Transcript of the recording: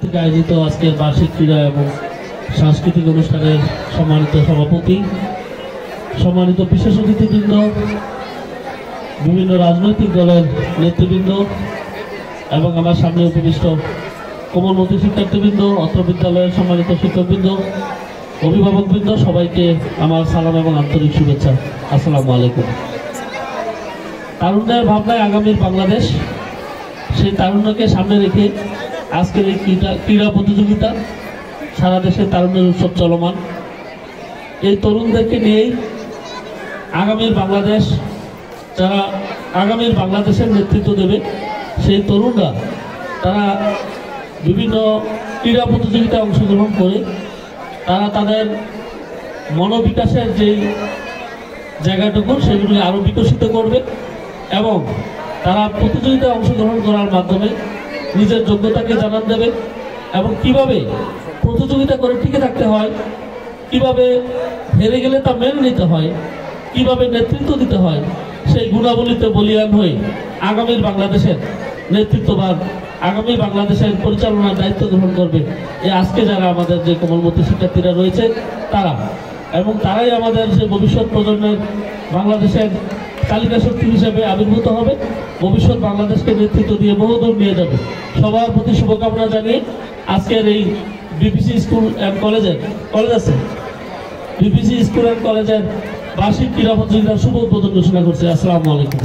কর্তৃক আয়োজিত আজকের বার্ষিক ক্রীড়া এবং সাংস্কৃতিক অনুষ্ঠানের সম্মানিত সভাপতি, সম্মানিত বিশেষ অতিথিবৃন্দ, বিভিন্ন রাজনৈতিক দলের নেতৃবৃন্দ এবং আমার সামনে উপবিষ্ট কোমলমতি শিক্ষার্থীবৃন্দ, অত্র বিদ্যালয়ের সম্মানিত শিক্ষকবৃন্দ, অভিভাবকবৃন্দ, সবাইকে আমার সালাম এবং আন্তরিক শুভেচ্ছা। আসসালামু আলাইকুম। তারুণ্যের ভাবনায় আগামীর বাংলাদেশ, সেই তারুণ্যকে সামনে রেখে আজকের এই ক্রীড়া প্রতিযোগিতা, সারা দেশে তারুণ্যের উৎসব চলমান। এই তরুণদেরকে নিয়েই আগামীর বাংলাদেশ, যারা আগামীর বাংলাদেশের নেতৃত্ব দেবে সেই তরুণরা তারা বিভিন্ন ক্রীড়া প্রতিযোগিতায় অংশগ্রহণ করে তারা তাদের মনোবিকাশের যে জায়গাটুকু সেগুলি আরও বিকশিত করবে এবং তারা প্রতিযোগিতায় অংশগ্রহণ করার মাধ্যমে নিজের যোগ্যতাকে জানান দেবে এবং কিভাবে প্রতিযোগিতা করে টিকে থাকতে হয়, কিভাবে হেরে গেলে তা মেনে নিতে হয়, কিভাবে নেতৃত্ব দিতে হয়, সেই গুণাবলীতে বলীয়ান হয়ে আগামীর বাংলাদেশের নেতৃত্ববান, আগামী বাংলাদেশের পরিচালনার দায়িত্ব গ্রহণ করবে এই আজকে যারা আমাদের যে কোমলমতি শিক্ষার্থীরা রয়েছে তারা, এবং তারাই আমাদের যে ভবিষ্যৎ প্রজন্মের বাংলাদেশের তালিকা শক্তি হিসেবে আবির্ভূত হবে, ভবিষ্যৎ বাংলাদেশকে নেতৃত্ব দিয়ে বহুদূর নিয়ে যাবে। সবার প্রতি শুভকামনা জানিয়ে আজকের এই বিপিসি স্কুল অ্যান্ড কলেজের বার্ষিক ক্রীড়া প্রতিযোগিতার শুভ উদ্বোধন ঘোষণা করছি। আসসালামু আলাইকুম।